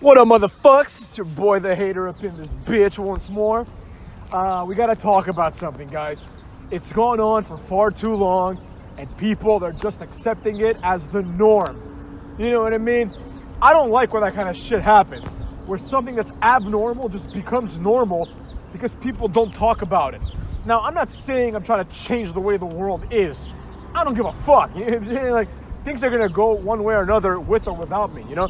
What up, motherfucks? It's your boy, the hater, up in this bitch once more. We gotta talk about something, guys. It's gone on for far too long, and people, they're just accepting it as the norm. You know what I mean? I don't like when that kind of shit happens, where something that's abnormal just becomes normal because people don't talk about it. Now, I'm not saying I'm trying to change the way the world is. I don't give a fuck. You know what I'm saying? Like, things are gonna go one way or another with or without me, you know?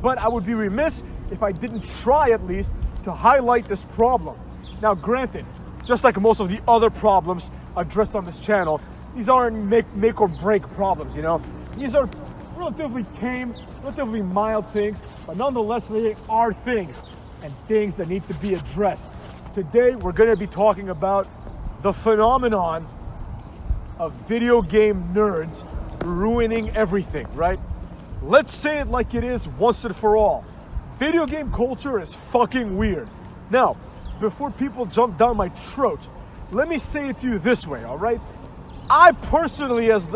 But I would be remiss if I didn't try at least to highlight this problem. Now, granted, just like most of the other problems addressed on this channel, these aren't make or break problems, you know? These are relatively tame, relatively mild things, but nonetheless, they are things, and things that need to be addressed. Today, we're gonna be talking about the phenomenon of video game nerds ruining everything, right? Let's say it like it is once and for all. Video game culture is fucking weird. Now, before people jump down my throat, let me say it to you this way, all right? I personally, as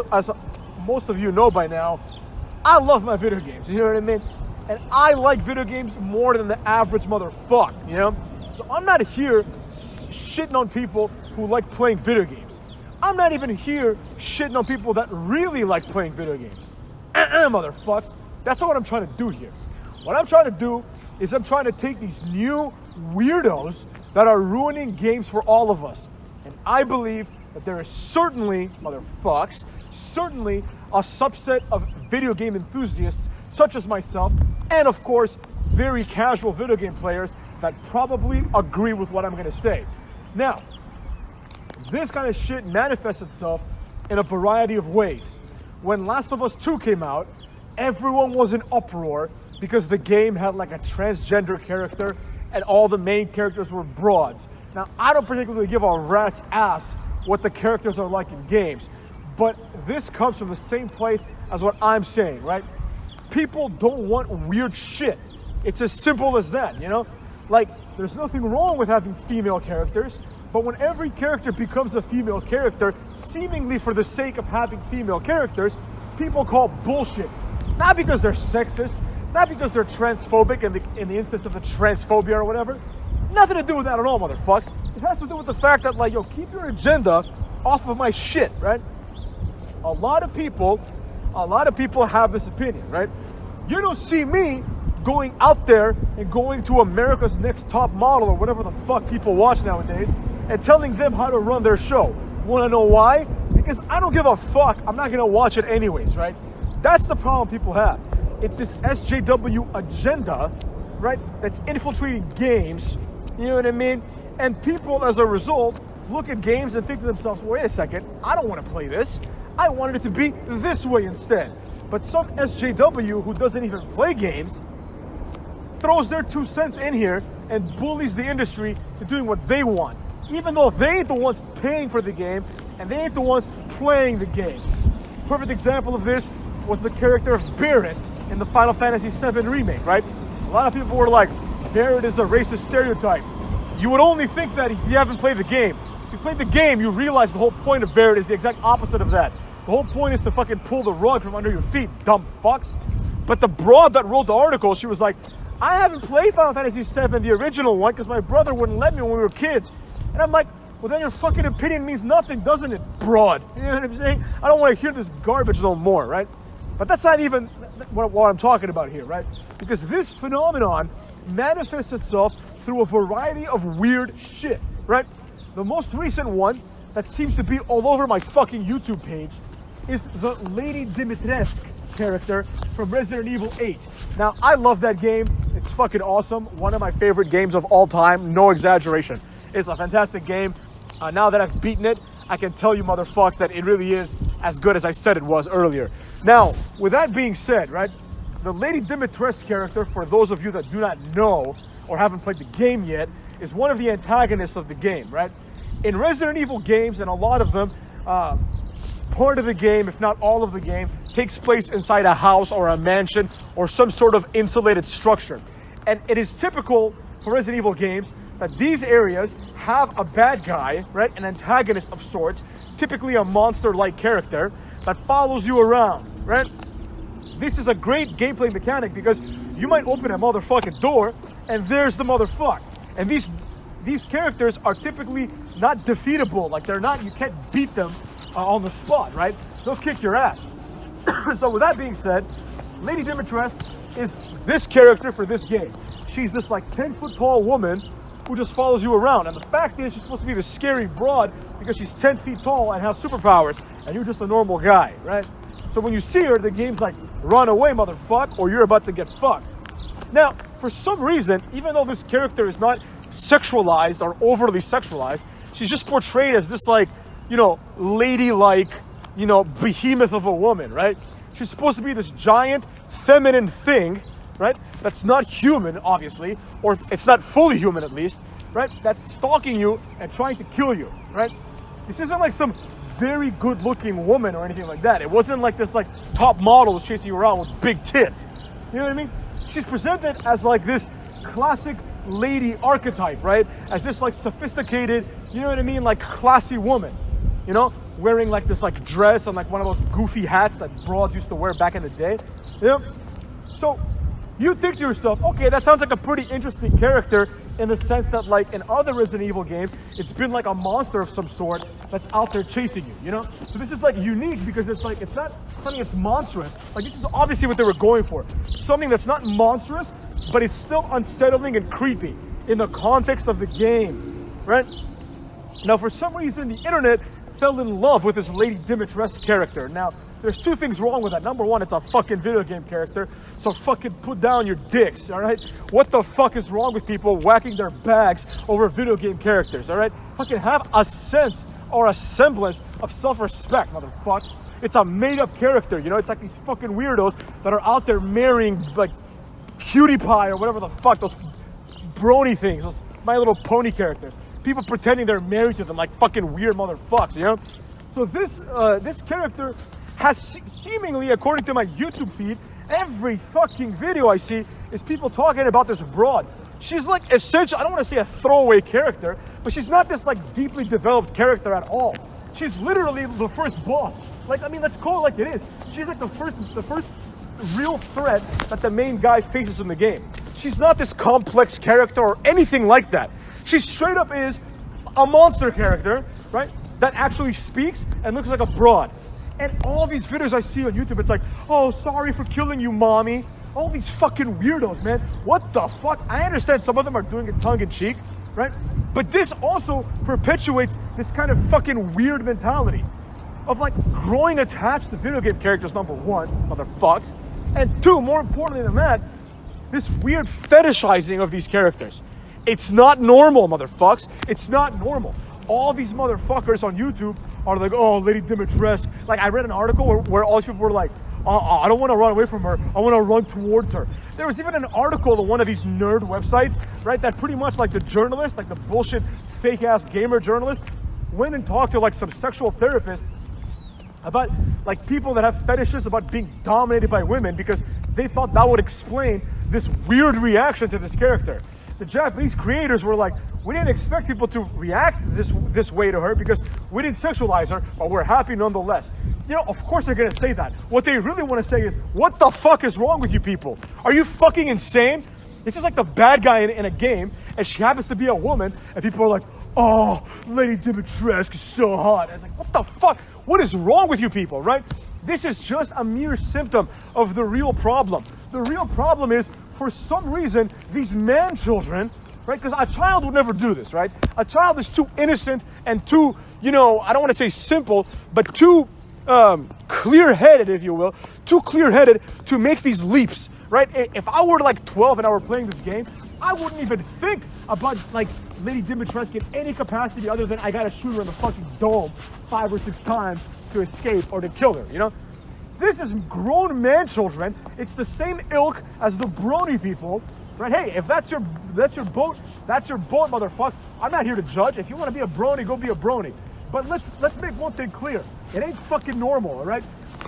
most of you know by now, I love my video games, you know what I mean? And I like video games more than the average motherfucker, you know? So I'm not here shitting on people who like playing video games. I'm not even here shitting on people that really like playing video games. Motherfucks. That's not what I'm trying to do here. What I'm trying to do is I'm trying to take these new weirdos that are ruining games for all of us. And I believe that there is certainly, motherfucks, certainly a subset of video game enthusiasts, such as myself, and of course, very casual video game players that probably agree with what I'm going to say. Now, this kind of shit manifests itself in a variety of ways. When Last of Us 2 came out, everyone was in uproar because the game had like a transgender character and all the main characters were broads. Now, I don't particularly give a rat's ass what the characters are like in games, but this comes from the same place as what I'm saying, right? People don't want weird shit. It's as simple as that, you know? Like, there's nothing wrong with having female characters, but when every character becomes a female character, seemingly for the sake of having female characters, people call bullshit. Not because they're sexist, not because they're transphobic in the instance of the transphobia or whatever. Nothing to do with that at all, motherfucks. It has to do with the fact that, like, yo, keep your agenda off of my shit, right? A lot of people have this opinion, right? You don't see me going out there and going to America's Next Top Model or whatever the fuck people watch nowadays and telling them how to run their show. Wanna know why? Because I don't give a fuck. I'm not gonna watch it anyways, right? That's the problem people have. It's this SJW agenda, right? That's infiltrating games, you know what I mean? And people, as a result, look at games and think to themselves, wait a second, I don't wanna play this. I wanted it to be this way instead. But some SJW who doesn't even play games throws their 2 cents in here and bullies the industry to doing what they want, even though they ain't the ones paying for the game and they ain't the ones playing the game. Perfect example of this was the character of Barret in the Final Fantasy VII remake, right? A lot of people were like, Barret is a racist stereotype. You would only think that if you haven't played the game. If you played the game, you realize the whole point of Barret is the exact opposite of that. The whole point is to fucking pull the rug from under your feet, dumb fucks. But the broad that wrote the article, she was like, I haven't played Final Fantasy VII, the original one, because my brother wouldn't let me when we were kids. And I'm like, well, then your fucking opinion means nothing, doesn't it, broad? You know what I'm saying? I don't want to hear this garbage no more, right? But that's not even what I'm talking about here, right? Because this phenomenon manifests itself through a variety of weird shit, right? The most recent one that seems to be all over my fucking YouTube page is the Lady Dimitrescu character from Resident Evil 8. Now, I love that game. It's fucking awesome. One of my favorite games of all time. No exaggeration. It's a fantastic game. Now that I've beaten it, I can tell you motherfucks that it really is as good as I said it was earlier. Now, with that being said, right, the Lady Dimitrescu character, for those of you that do not know or haven't played the game yet, is one of the antagonists of the game, right? In Resident Evil games, and a lot of them, part of the game, if not all of the game, takes place inside a house or a mansion or some sort of insulated structure. And it is typical for Resident Evil games that these areas have a bad guy, right? An antagonist of sorts, typically a monster-like character that follows you around, right? This is a great gameplay mechanic because you might open a motherfucking door and there's the motherfucker. And these characters are typically not defeatable. Like you can't beat them on the spot, right? They'll kick your ass. So with that being said, Lady Dimitrescu is this character for this game. She's this like 10-foot tall woman who just follows you around. And the fact is, she's supposed to be this scary broad because she's 10 feet tall and has superpowers, and you're just a normal guy, right? So when you see her, the game's like, run away, motherfucker, or you're about to get fucked. Now, for some reason, even though this character is not sexualized or overly sexualized, she's just portrayed as this like, ladylike, behemoth of a woman, right? She's supposed to be this giant feminine thing, right? That's not human, obviously, or it's not fully human at least, right? That's stalking you and trying to kill you, right? This isn't like some very good looking woman or anything like that. It wasn't like this like top model was chasing you around with big tits. You know what I mean? She's presented as like this classic lady archetype, right? As this like sophisticated, you know what I mean? Like classy woman, wearing like this like dress and like one of those goofy hats that broads used to wear back in the day. So you think to yourself, okay, that sounds like a pretty interesting character in the sense that like in other Resident Evil games, it's been like a monster of some sort that's out there chasing you, So this is like unique because it's not something that's monstrous. Like this is obviously what they were going for. Something that's not monstrous, but it's still unsettling and creepy in the context of the game, right? Now, for some reason, the internet fell in love with this Lady Dimitrescu character. Now, there's two things wrong with that. Number one, it's a fucking video game character, so fucking put down your dicks, all right? What the fuck is wrong with people whacking their bags over video game characters, all right? Fucking have a sense or a semblance of self-respect, motherfuckers. It's a made-up character, It's like these fucking weirdos that are out there marrying, like, Cutie Pie or whatever the fuck, those brony things, those My Little Pony characters. People pretending they're married to them like fucking weird motherfuckers, So this character has seemingly, according to my YouTube feed, every fucking video I see is people talking about this broad. She's like essentially, I don't want to say a throwaway character, but she's not this like deeply developed character at all. She's literally the first boss. Let's call it like it is. She's like the first real threat that the main guy faces in the game. She's not this complex character or anything like that. She straight up is a monster character, right? That actually speaks and looks like a broad. And all these videos I see on YouTube, it's like, oh, sorry for killing you, mommy. All these fucking weirdos, man. What the fuck? I understand some of them are doing it tongue-in-cheek, right? But this also perpetuates this kind of fucking weird mentality of like growing attached to video game characters, number one, motherfucks. And two, more importantly than that, this weird fetishizing of these characters. It's not normal, motherfucks. It's not normal. All these motherfuckers on YouTube are like, oh, Lady Dimitrescu. Like, I read an article where all these people were like, I don't want to run away from her. I want to run towards her. There was even an article on one of these nerd websites, right, that pretty much like the journalist, like the bullshit fake-ass gamer journalist, went and talked to like some sexual therapist about like people that have fetishes about being dominated by women because they thought that would explain this weird reaction to this character. The Japanese creators were like, we didn't expect people to react this way to her because we didn't sexualize her, but we're happy nonetheless. Of course they're gonna say that. What they really want to say is, what the fuck is wrong with you people? Are you fucking insane? This is like the bad guy in a game, and she happens to be a woman, and people are like, oh, Lady Dimitrescu is so hot. And it's like, what the fuck? What is wrong with you people, right? This is just a mere symptom of the real problem. The real problem is, for some reason, these man children, right? Because a child would never do this, right? A child is too innocent and too, I don't want to say simple, but too clear-headed, if you will, too clear-headed to make these leaps, right? If I were like 12 and I were playing this game, I wouldn't even think about like Lady Dimitrescu in any capacity other than I gotta shoot her in the fucking dome 5 or 6 times to escape or to kill her, This is grown man children. It's the same ilk as the brony people, right? Hey, if that's your boat, motherfuckers. I'm not here to judge. If you want to be a brony, go be a brony. But let's make one thing clear. It ain't fucking normal, all right?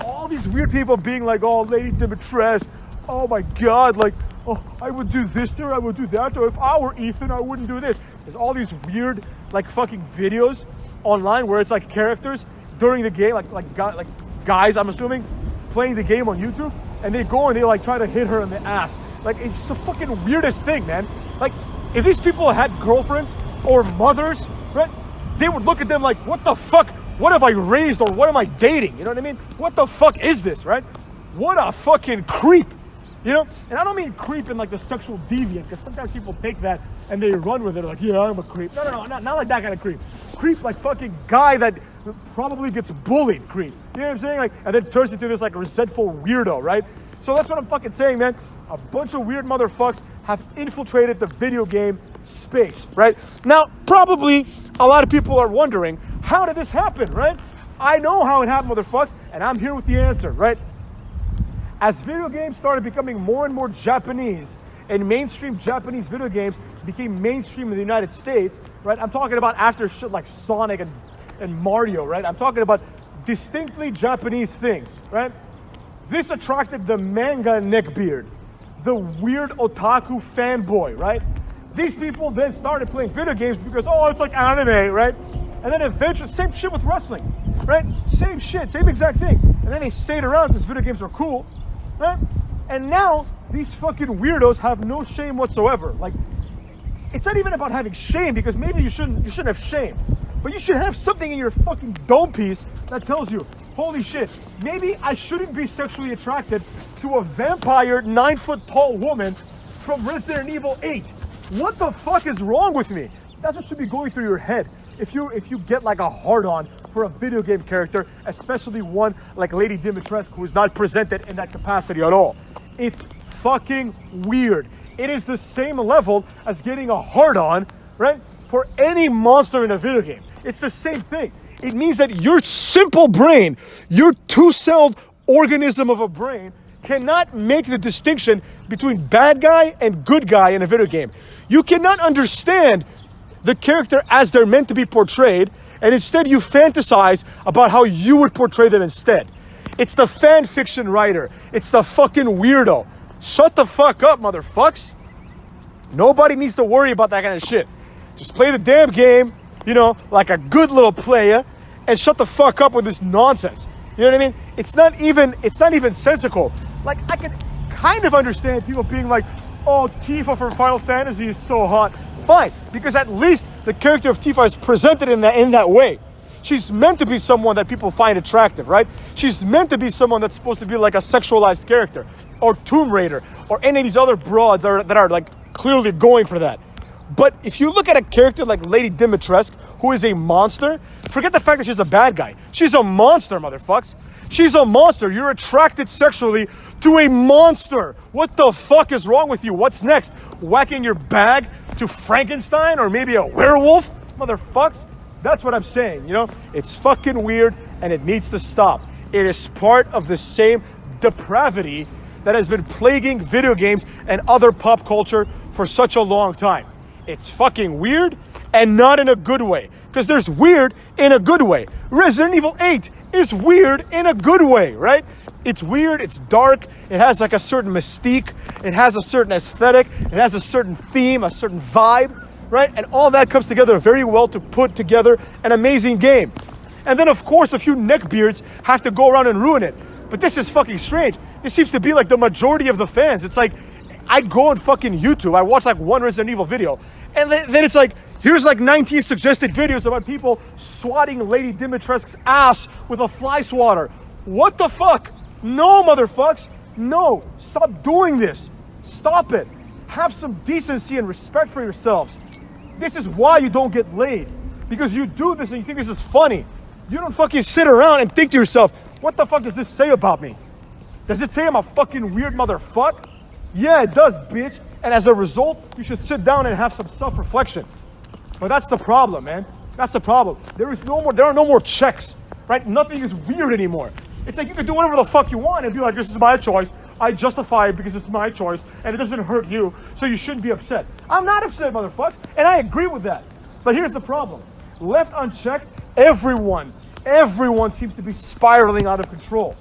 All these weird people being like, oh, Lady Dimitrescu, oh my God, like, oh, I would do this to her, I would do that to her. If I were Ethan, I wouldn't do this. There's all these weird, like, fucking videos online where it's like characters during the game, like guys, I'm assuming, playing the game on YouTube, and they go and they like try to hit her in the ass. Like, it's the fucking weirdest thing, man. Like, if these people had girlfriends or mothers, right, they would look at them like, what the fuck? What have I raised, or what am I dating? You know what I mean? What the fuck is this, right? What a fucking creep, you know? And I don't mean creep in like the sexual deviant, because sometimes people take that and they run with it like, yeah, I'm a creep. No, not like that kind of creep. Creep like fucking guy that probably gets bullied creep. You know what I'm saying? Like, and then turns into this like resentful weirdo, right? So that's what I'm fucking saying, man. A bunch of weird motherfucks have infiltrated the video game space, right? Now, probably a lot of people are wondering, how did this happen, right? I know how it happened, motherfucks, and I'm here with the answer, right? As video games started becoming more and more Japanese, and mainstream Japanese video games became mainstream in the United States, right? I'm talking about after shit like Sonic and Mario, right? I'm talking about distinctly Japanese things, right? This attracted the manga neckbeard, the weird otaku fanboy, right? These people then started playing video games because, oh, it's like anime, right? And then eventually, same shit with wrestling, right? Same shit, same exact thing. And then they stayed around because video games are cool, right? And now, these fucking weirdos have no shame whatsoever. Like, it's not even about having shame, because maybe you shouldn't have shame. But you should have something in your fucking dome piece that tells you, holy shit, maybe I shouldn't be sexually attracted to a vampire 9-foot-tall woman from Resident Evil 8. What the fuck is wrong with me? That's what should be going through your head if you get like a hard-on for a video game character, especially one like Lady Dimitrescu, who is not presented in that capacity at all. It's fucking weird. It is the same level as getting a hard-on, right, for any monster in a video game. It's the same thing. It means that your simple brain, your two-celled organism of a brain, cannot make the distinction between bad guy and good guy in a video game. You cannot understand the character as they're meant to be portrayed, and instead you fantasize about how you would portray them instead. It's the fan fiction writer. It's the fucking weirdo. Shut the fuck up, motherfucks. Nobody needs to worry about that kind of shit. Just play the damn game, you know, like a good little player, and shut the fuck up with this nonsense. You know what I mean? It's not even sensical. Like, I can kind of understand people being like, oh, Tifa from Final Fantasy is so hot. Fine, because at least the character of Tifa is presented in that way. She's meant to be someone that people find attractive, right? She's meant to be someone that's supposed to be like a sexualized character, or Tomb Raider, or any of these other broads that are like clearly going for that. But if you look at a character like Lady Dimitrescu, who is a monster, forget the fact that she's a bad guy. She's a monster, motherfucks. She's a monster. You're attracted sexually to a monster. What the fuck is wrong with you? What's next? Whacking your bag to Frankenstein or maybe a werewolf? Motherfucks. That's what I'm saying, you know? It's fucking weird and it needs to stop. It is part of the same depravity that has been plaguing video games and other pop culture for such a long time. It's fucking weird and not in a good way. Because there's weird in a good way. Resident Evil 8 is weird in a good way, right? It's weird, it's dark, it has like a certain mystique, it has a certain aesthetic, it has a certain theme, a certain vibe, right? And all that comes together very well to put together an amazing game. And then of course a few neckbeards have to go around and ruin it. But this is fucking strange. This seems to be like the majority of the fans. It's like, I'd go on fucking YouTube, I watch like one Resident Evil video, and then it's like, here's like 19 suggested videos about people swatting Lady Dimitrescu's ass with a fly swatter. What the fuck? No, motherfucks. No. Stop doing this. Stop it. Have some decency and respect for yourselves. This is why you don't get laid. Because you do this and you think this is funny. You don't fucking sit around and think to yourself, what the fuck does this say about me? Does it say I'm a fucking weird motherfucker? Yeah, it does, bitch. And as a result, you should sit down and have some self-reflection. But that's the problem, man. That's the problem. There are no more checks, right? Nothing is weird anymore. It's like you can do whatever the fuck you want and be like, this is my choice. I justify it because it's my choice and it doesn't hurt you, so you shouldn't be upset. I'm not upset, motherfuckers, and I agree with that. But here's the problem. Left unchecked, everyone seems to be spiraling out of control.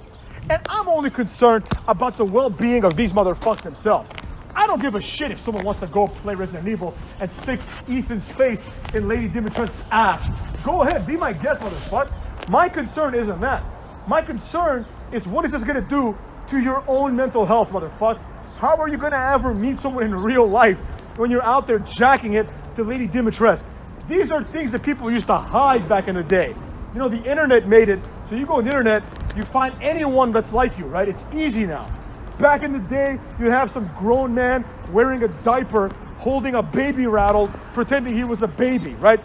And I'm only concerned about the well-being of these motherfuckers themselves. I don't give a shit if someone wants to go play Resident Evil and stick Ethan's face in Lady Dimitrescu's ass. Go ahead, be my guest, motherfucker. My concern isn't that. My concern is what is this gonna do to your own mental health, motherfucker? How are you gonna ever meet someone in real life when you're out there jacking it to Lady Dimitrescu? These are things that people used to hide back in the day. You know, the internet made it, so you go on the internet, you find anyone that's like you, right? It's easy now. Back in the day, you'd have some grown man wearing a diaper, holding a baby rattle, pretending he was a baby, right?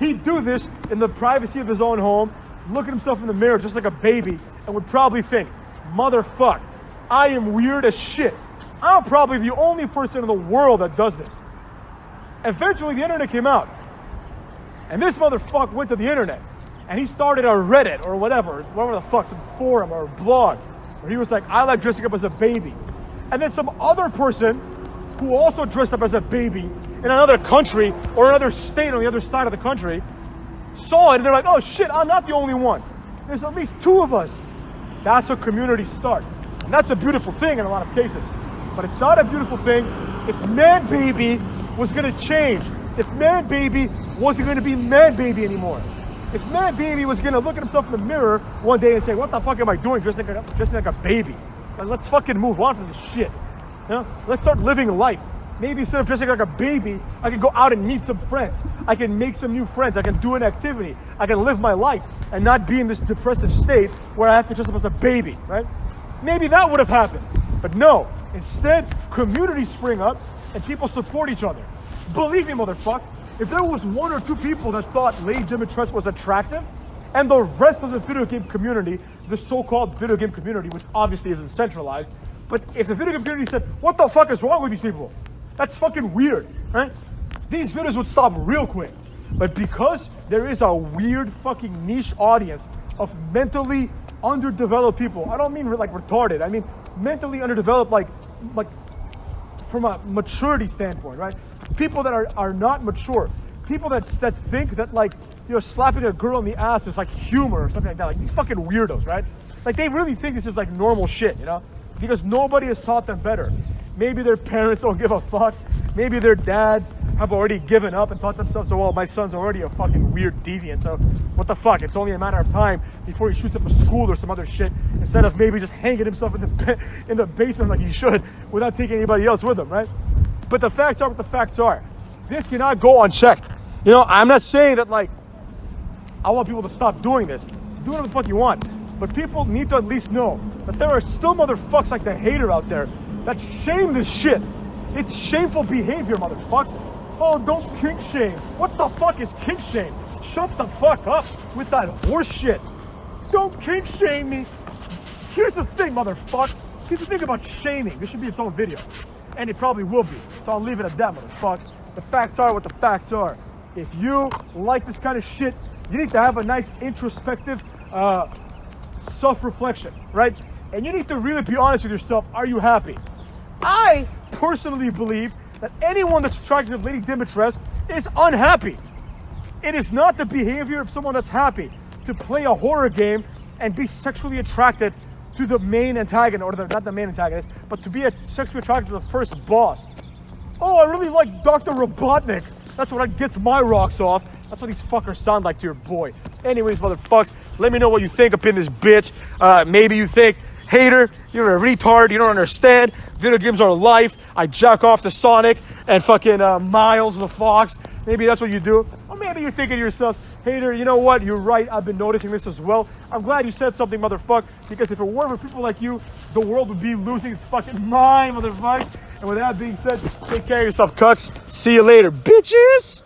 He'd do this in the privacy of his own home, look at himself in the mirror just like a baby, and would probably think, motherfuck, I am weird as shit. I'm probably the only person in the world that does this. Eventually, the internet came out. And this motherfucker went to the internet. And he started a Reddit or whatever the fuck, some forum or blog, where he was like, I like dressing up as a baby. And then some other person who also dressed up as a baby in another country or another state on the other side of the country saw it and they're like, oh shit, I'm not the only one. There's at least two of us. That's how communities start. And that's a beautiful thing in a lot of cases. But it's not a beautiful thing if Man Baby was gonna change. If Man Baby wasn't gonna be Man Baby anymore. If Man Baby was gonna look at himself in the mirror one day and say, what the fuck am I doing dressing like a baby? Like, let's fucking move on from this shit. You know? Let's start living life. Maybe instead of dressing like a baby, I can go out and meet some friends. I can make some new friends. I can do an activity. I can live my life and not be in this depressive state where I have to dress up as a baby, right? Maybe that would have happened. But no, instead, communities spring up and people support each other. Believe me, motherfucker, if there was one or two people that thought Lady Dimitrescu was attractive, and the rest of the video game community, the so-called video game community, which obviously isn't centralized, but if the video game community said, what the fuck is wrong with these people? That's fucking weird, right? These videos would stop real quick. But because there is a weird fucking niche audience of mentally underdeveloped people, I don't mean like retarded, I mean mentally underdeveloped like from a maturity standpoint, right? People that are not mature. People that think that like, you know, slapping a girl in the ass is like humor or something like that. Like these fucking weirdos, right? Like they really think this is like normal shit, you know? Because nobody has taught them better. Maybe their parents don't give a fuck. Maybe their dads have already given up and thought themselves, oh, well, my son's already a fucking weird deviant, so what the fuck? It's only a matter of time before he shoots up a school or some other shit, instead of maybe just hanging himself in the basement like he should without taking anybody else with him, right? But the facts are what the facts are. This cannot go unchecked. You know, I'm not saying that, like, I want people to stop doing this. Do whatever the fuck you want. But people need to at least know that there are still motherfucks like the hater out there that shame this shit. It's shameful behavior, motherfuckers. Oh, don't kink shame. What the fuck is kink shame? Shut the fuck up with that horse shit. Don't kink shame me. Here's the thing, motherfucker. Here's the thing about shaming. This should be its own video. And it probably will be. So I'll leave it at that, motherfucker. The facts are what the facts are. If you like this kind of shit, you need to have a nice introspective self-reflection, right? And you need to really be honest with yourself. Are you happy? I personally believe that anyone that's attracted to Lady Dimitrescu is unhappy. It is not the behavior of someone that's happy to play a horror game and be sexually attracted to the main antagonist, or not the main antagonist, but to be sexually attracted to the first boss. Oh, I really like Dr. Robotnik. That's what gets my rocks off. That's what these fuckers sound like to your boy. Anyways, motherfuckers, let me know what you think up in this bitch. Maybe you think, hater, you're a retard, you don't understand. Video games are life. I jack off to Sonic and fucking Miles the Fox. Maybe that's what you do. Or maybe you're thinking to yourself, hater, you know what? You're right. I've been noticing this as well. I'm glad you said something, motherfucker, because if it weren't for people like you, the world would be losing its fucking mind, motherfucker. And with that being said, take care of yourself, cucks. See you later, bitches.